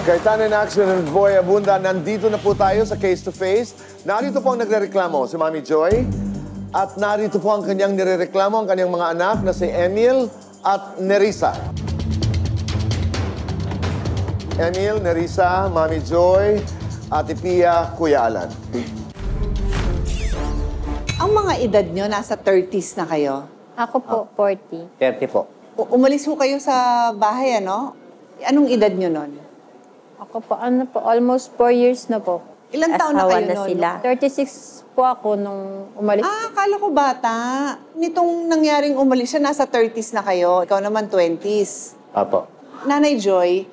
Cayetano in Action and Boy Abunda, nandito na po tayo sa Case to Face. Narito po ang nagrereklamo si Mami Joy. At narito po ang kanyang nirereklamo, ang kanyang mga anak na si Emil at Nerissa. Emil, Nerissa, Mami Joy, Ate Pia, Kuya Alan. Ang mga edad nyo, nasa 30s na kayo? Ako po, 40. 30 po. Umalis ho kayo sa bahay, ano? Anong edad nyo nun? Ako po, almost 4 years na po. Ilang taon na Asawa kayo na nun? sila. 36 po ako nung umalis. Akala ko bata. Nitong nangyaring umalis siya, nasa 30s na kayo. Ikaw naman 20s. Apo. Nanay Joy,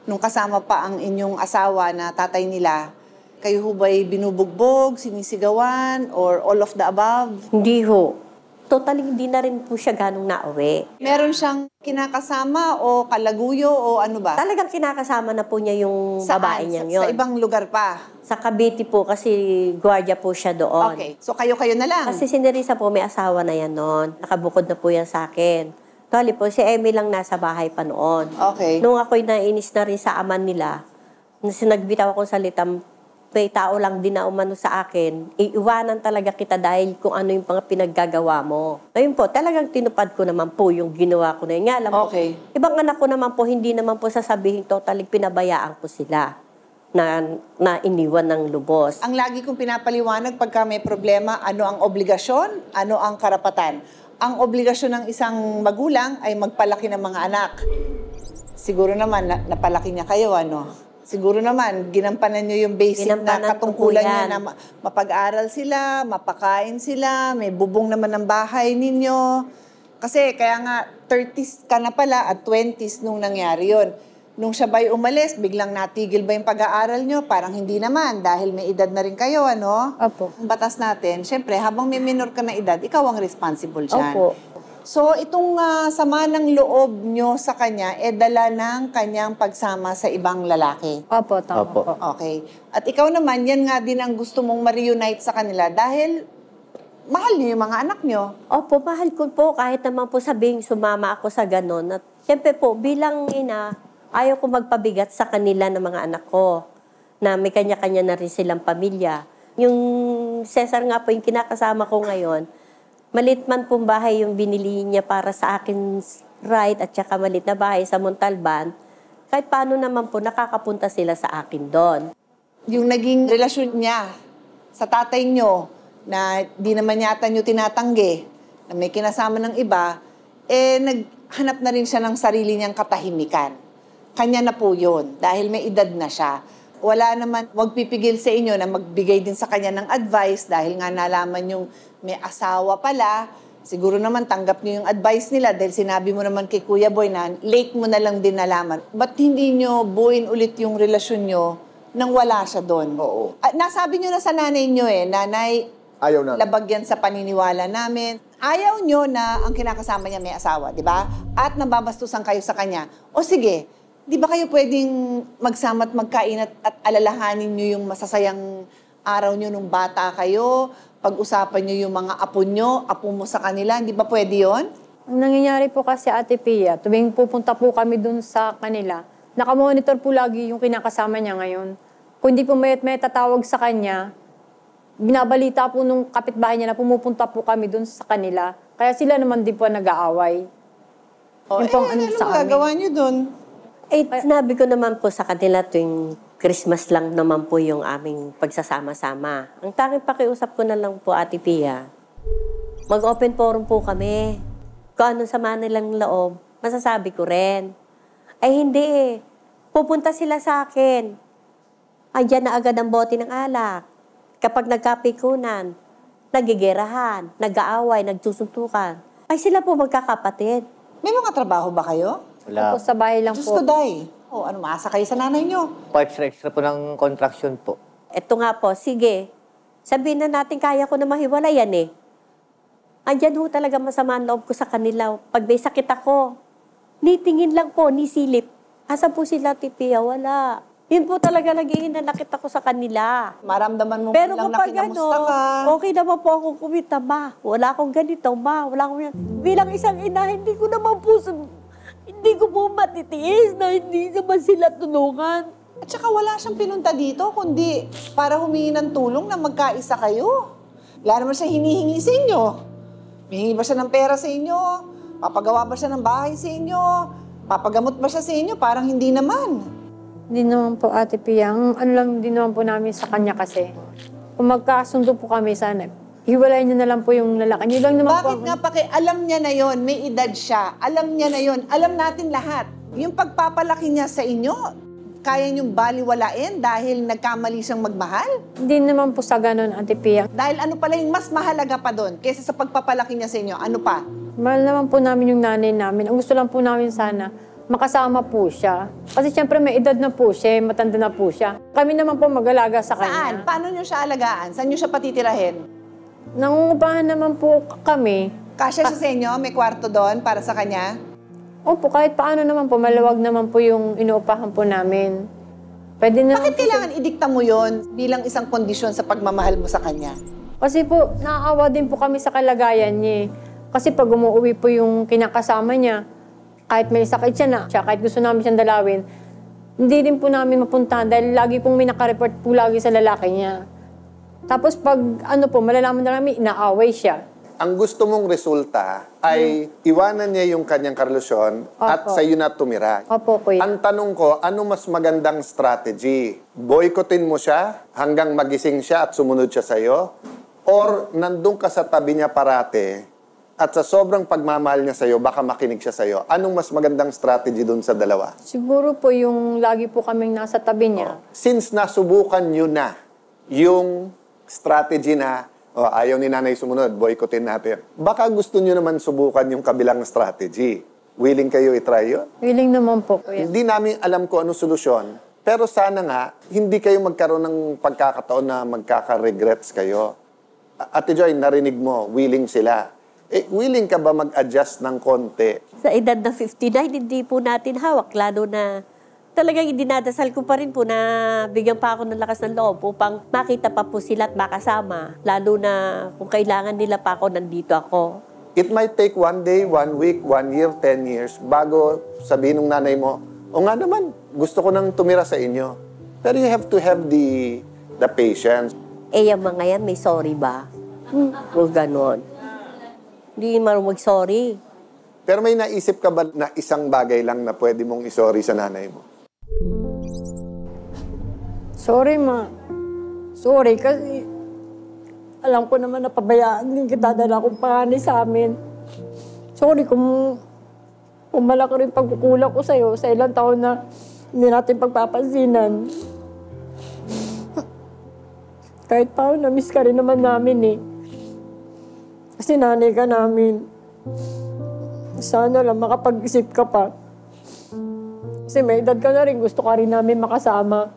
nung kasama pa ang inyong asawa na tatay nila, kayo ho ba'y binubugbog, sinisigawan, or all of the above? Hindi ho. Totally hindi na rin po siya ganong nauwi. Meron siyang kinakasama o kalaguyo o ano ba? Talagang kinakasama na po niya yung babae niyang yun. Sa ibang lugar pa? Sa Cavite po kasi gwardiya po siya doon. Okay. So kayo-kayo na lang? Kasi si Nerissa po may asawa na yan noon. Nakabukod na po yan sa akin. Tuwali po, si Emmy lang nasa bahay pa noon. Okay. Nung ako'y nainis na rin sa aman nila, nagbitaw akong salitang, may tao lang din na umano sa akin, iiwanan talaga kita dahil kung ano yung mga pinaggagawa mo. Ngayon po, talagang tinupad ko naman po yung ginawa ko na yun. Nga, alam mo, Okay. ibang anak ko naman po, hindi naman po sasabihin totally pinabayaan ko sila na iniwan ng lubos. Ang lagi kong pinapaliwanag pagka may problema, ano ang obligasyon, ano ang karapatan. Ang obligasyon ng isang magulang ay magpalaki ng mga anak. Siguro naman, napalaki niya kayo, ano? Siguro naman, ginampanan niyo yung basic Ginampanan na katungkulan ko po niya yan. na mapag-aral sila, mapakain sila, may bubong naman ng bahay ninyo. Kasi kaya nga, 30s ka na pala at 20s nung nangyari yon. Nung siya ba'y umalis, biglang natigil ba yung pag-aaral nyo? Parang hindi naman, dahil may edad na rin kayo, ano? Opo. Ang batas natin, syempre, habang may minor ka na edad, ikaw ang responsible dyan. Opo. So, itong sama ng loob nyo sa kanya, dala ng kanyang pagsama sa ibang lalaki. Opo, tama Opo. po. Okay. At ikaw naman, yan nga din ang gusto mong ma-reunite sa kanila dahil mahal niyo yung mga anak nyo. Opo, mahal ko po kahit naman po sabing sumama ako sa ganon. At siyempre po, bilang ina, ayaw ko magpabigat sa kanila ng mga anak ko na may kanya-kanya na rin silang pamilya. Yung Cesar nga po, yung kinakasama ko ngayon, malit man pong bahay yung binili niya para sa akin right at saka malit na bahay sa Montalban, kahit paano naman po nakakapunta sila sa akin doon. Yung naging relasyon niya sa tatay nyo na di naman yata nyo tinatanggi, na may kinasama ng iba, naghanap na rin siya ng sarili niyang katahimikan. Kanya na po yun, dahil may edad na siya. Wala naman magpipigil sa inyo na magbigay din sa kanya ng advice dahil nga nalaman yung may asawa pala. Siguro naman tanggap niyo yung advice nila dahil sinabi mo naman kay Kuya Boy na late mo na lang din nalaman. Ba't hindi nyo buuin ulit yung relasyon nyo nang wala siya doon? Oo. Nasabi nyo na sa nanay nyo nanay, Ayaw na. labag yan sa paniniwala namin. Ayaw nyo na ang kinakasama niya may asawa, di ba? At nababastusan kayo sa kanya. O sige, di ba kayo pwedeng magsama at magkain at alalahanin nyo yung masasayang araw nyo nung bata kayo? Pag-usapan nyo yung mga apo mo sa kanila, hindi ba pwede yon? Ang nangyayari po kasi, Ate Pia, tuwing pupunta po kami dun sa kanila, nakamonitor po lagi yung kinakasama niya ngayon. Kung hindi po may tatawag sa kanya, binabalita po nung kapitbahay niya na pumupunta po kami dun sa kanila. Kaya sila naman din po nag-aaway. Yun po ang ano sa amin. magagawa nyo dun? Sinabi ko naman po sa kanila tuwing Christmas lang naman po yung aming pagsasama-sama. Ang tanging pakiusap ko na lang po, Ate Pia, mag-open forum po kami. Kung ano sama nilang loob, masasabi ko rin. Ay hindi, pupunta sila sa akin. Andiyan na agad ang bote ng alak. Kapag nagkapikunan, nagigerahan, nag-aaway, nagsusuntukan, ay sila po magkakapatid. May mga trabaho ba kayo? Wala. Opo, sa bahay lang Diyos po. ko, Day. Ano, maasa kayo sa nanay nyo? Pa-extra po ng contraction po. Eto nga po, sige. Sabihin na natin, kaya ko na mahiwalay yan eh. Andyan ho talaga masama ang loob ko sa kanila. Pag may sakit ako, nitingin lang po, ni silip. Asa po sila, Tipia? Wala. Yun po talaga naging hinanakit ako sa kanila. Maramdaman mo Pero lang na kapag kinamusta ka. okay naman po akong kumita, ma. Wala akong ganito, ma. Wala akong yan. Bilang isang ina, hindi ko naman po, hindi ko po matitiis na hindi naman sila tulungan. At saka wala siyang pinunta dito, kundi para humingi ng tulong na magkaisa kayo. Wala naman siya hinihingi sa inyo. Hihingi ba siya ng pera sa inyo? Papagawa ba siya ng bahay sa inyo? Papagamot ba siya sa inyo? Parang hindi naman. Hindi naman po, Ate Pia. Ang ano lang din naman po namin sa kanya kasi. Kung magkasundo po kami sana, hiwalayin niya na lang po yung lalaki. Yun lang naman Bakit po. nga alam niya na yon, may edad siya, alam niya na yon, alam natin lahat. Yung pagpapalaki niya sa inyo, kaya niyong baliwalain dahil nagkamali siyang magmahal? Hindi naman po sa ganun, Ate Pia. Dahil ano pala yung mas mahalaga pa doon kaysa sa pagpapalaki niya sa inyo? Ano pa? Mahal naman po namin yung nanay namin. Ang gusto lang po namin sana, makasama po siya. Kasi siyempre may edad na po siya, matanda na po siya. Kami naman po mag-alaga sa Saan? kanya. Paano niyo siya alagaan? Saan niyo siya patitirahin? Nangungupahan naman po kami. Kasya siya sa inyo? May kwarto doon para sa kanya? Opo, kahit paano naman po, maluwag naman po yung inuupahan po namin. Pwede naman Bakit po kailangan idikta mo yon bilang isang kondisyon sa pagmamahal mo sa kanya? Kasi po, naaawa din po kami sa kalagayan niya. Kasi pag umuwi po yung kinakasama niya, kahit may sakit siya, kahit gusto namin siyang dalawin, hindi rin po namin mapuntahan dahil lagi pong may nakareport po lagi sa lalaki niya. Tapos pag ano po, malalaman na namin, inaaway siya. Ang gusto mong resulta ay iwanan niya yung kanyang karelasyon at Opo. sa'yo na tumira. Opo, kuya. Ang tanong ko, ano mas magandang strategy? Boycottin mo siya hanggang magising siya at sumunod siya sa'yo? Or nandun ka sa tabi niya parate at sa sobrang pagmamahal niya sa'yo, baka makinig siya sa'yo? Anong mas magandang strategy dun sa dalawa? Siguro po yung lagi po kaming nasa tabi niya. Since nasubukan nyo na yung strategy na ayaw ni nanay sumunod, boycottin natin. Baka gusto nyo naman subukan yung kabilang strategy. Willing kayo i-try yun? Willing naman po, kuya. Hindi namin alam kung anong solusyon, pero sana nga, hindi kayo magkaroon ng pagkakataon na magkaka-regrets kayo. Ate Joy, narinig mo, willing sila. Willing ka ba mag-adjust ng konti? Sa edad na 59, hindi po natin hawak. Lalo na talagang dinadasal ko pa rin po na bigyan pa ako ng lakas ng loob upang makita pa po sila at makasama. Lalo na kung kailangan nila pa ako, nandito ako. It might take 1 day, 1 week, 1 year, 10 years bago sabihin ng nanay mo, o nga naman, gusto ko nang tumira sa inyo. Pero you have to have the patience. Yung mga yan, may sorry ba? O ganon. Hindi marunong mag-sorry. Pero may naisip ka ba na isang bagay lang na pwede mong isorry sa nanay mo? Sorry, ma. Sorry, kasi alam ko naman na pabayaan din kita dahil akong panganay sa amin. Sorry kung malaki rin pagkukulang ko sa'yo sa ilang taon na hindi natin pagpapansinan. Kahit pa, na-miss ka rin naman namin eh. Kasi nanay ka namin. Sana lang makapag-isip ka pa. Kasi may edad ka na rin, gusto ka rin namin makasama.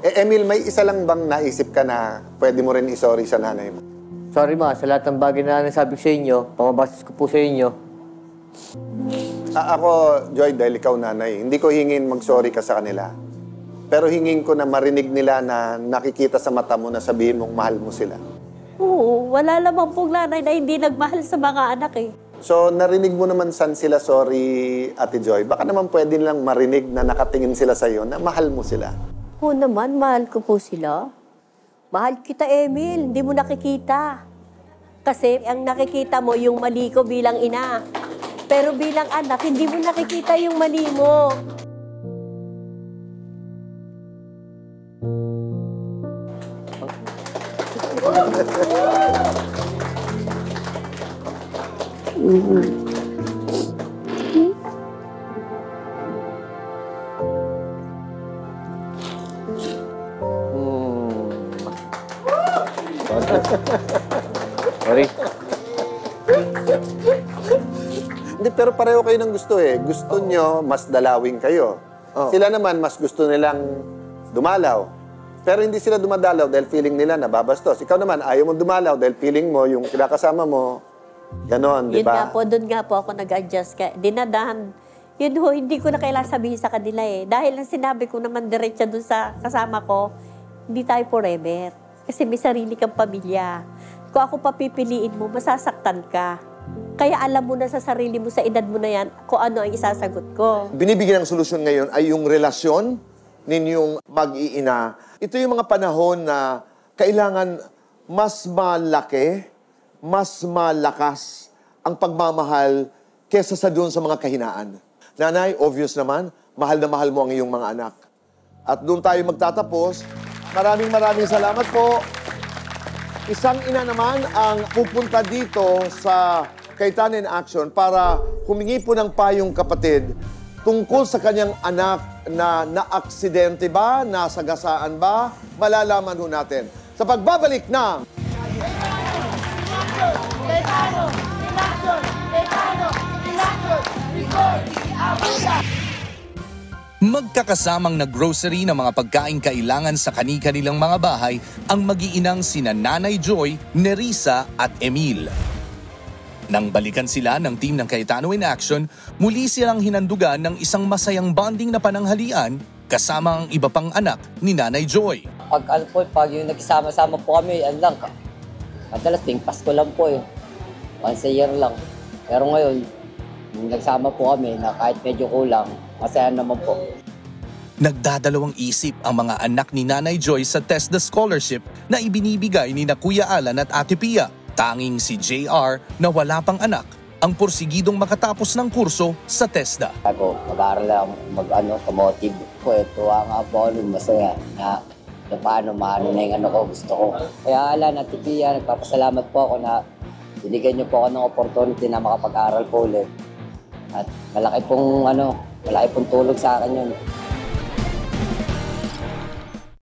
Emil, may isa lang bang naisip ka na pwede mo rin isorry sa nanay mo? Sorry ma, sa lahat ng bagay na nasabi ko sa inyo, pamabasis ko po sa inyo. Ako, Joy, dahil ikaw nanay, hindi ko hingin mag-sorry ka sa kanila. Pero hingin ko na marinig nila na nakikita sa mata mo na sabihin mong mahal mo sila. Oo, wala lamang pong nanay na hindi nagmahal sa mga anak eh. So, narinig mo naman saan sila sorry, Ate Joy. Baka naman pwede nilang marinig na nakatingin sila sa'yo na mahal mo sila. Oo naman, mahal ko po sila. Mahal kita, Emil. Hindi mo nakikita. Kasi ang nakikita mo yung mali ko bilang ina. Pero bilang anak, hindi mo nakikita yung mali mo. Sorry. Hindi, pero pareho kayo ng gusto eh. Gusto nyo, mas dalawin kayo. Sila naman, mas gusto nilang dumalaw. Pero hindi sila dumadalaw dahil feeling nila nababastos. Ikaw naman, ayaw mo dumalaw dahil feeling mo, yung kinakasama mo, ganon, di Yun ba? nga po, doon nga po ako nag-adjust. Dinadahan. Yun ho, hindi ko na kailangan sabihin sa kanila eh. Dahil ang sinabi ko naman diretsa doon sa kasama ko, hindi tayo forever. Kasi may sarili kang pamilya. Kung ako papipiliin mo, masasaktan ka. Kaya alam mo na sa sarili mo, sa edad mo na yan, kung ano ang isasagot ko. Binibigyan ng solusyon ngayon ay yung relasyon ninyong mag-iina. Ito yung mga panahon na kailangan mas malaki, mas malakas ang pagmamahal kesa sa doon sa mga kahinaan. Nanay, obvious naman, mahal na mahal mo ang iyong mga anak. At doon tayo magtatapos. Maraming salamat po. Isang ina naman ang pupunta dito sa Kayetan in Action para humingi po ng payong kapatid tungkol sa kanyang anak na naaksidente ba, nasagasaan ba, malalaman ho natin. Sa pagbabalik ng Magkakasamang naggrocery ng mga pagkaing kailangan sa kani-kanilang mga bahay ang mag-iinang sina Nanay Joy, Nerissa at Emil. Nang balikan sila ng team ng Cayetano in Action, muli silang hinandugan ng isang masayang bonding na pananghalian kasama ang iba pang anak ni Nanay Joy. Pag yung nagsama-sama po kami, madalas ting Pasko lang po eh. Once a year lang. Pero ngayon, nung nagsama po kami na kahit medyo kulang, masaya naman po. Nagdadalawang isip ang mga anak ni Nanay Joy sa TESDA scholarship na ibinibigay ni na Kuya Alan at Ate Pia. Tanging si JR na wala pang anak ang porsigidong makatapos ng kurso sa TESDA. Ako, mag-aaral lang, kamotive ko. Tuwa nga po ako nun, masaya na paano maano na yung gusto ko. Kaya Alan at Pia, nagpapasalamat po ako na binigyan niyo po ako ng opportunity na makapag-aral po ulit. At malaki pong tulong sa akin yun.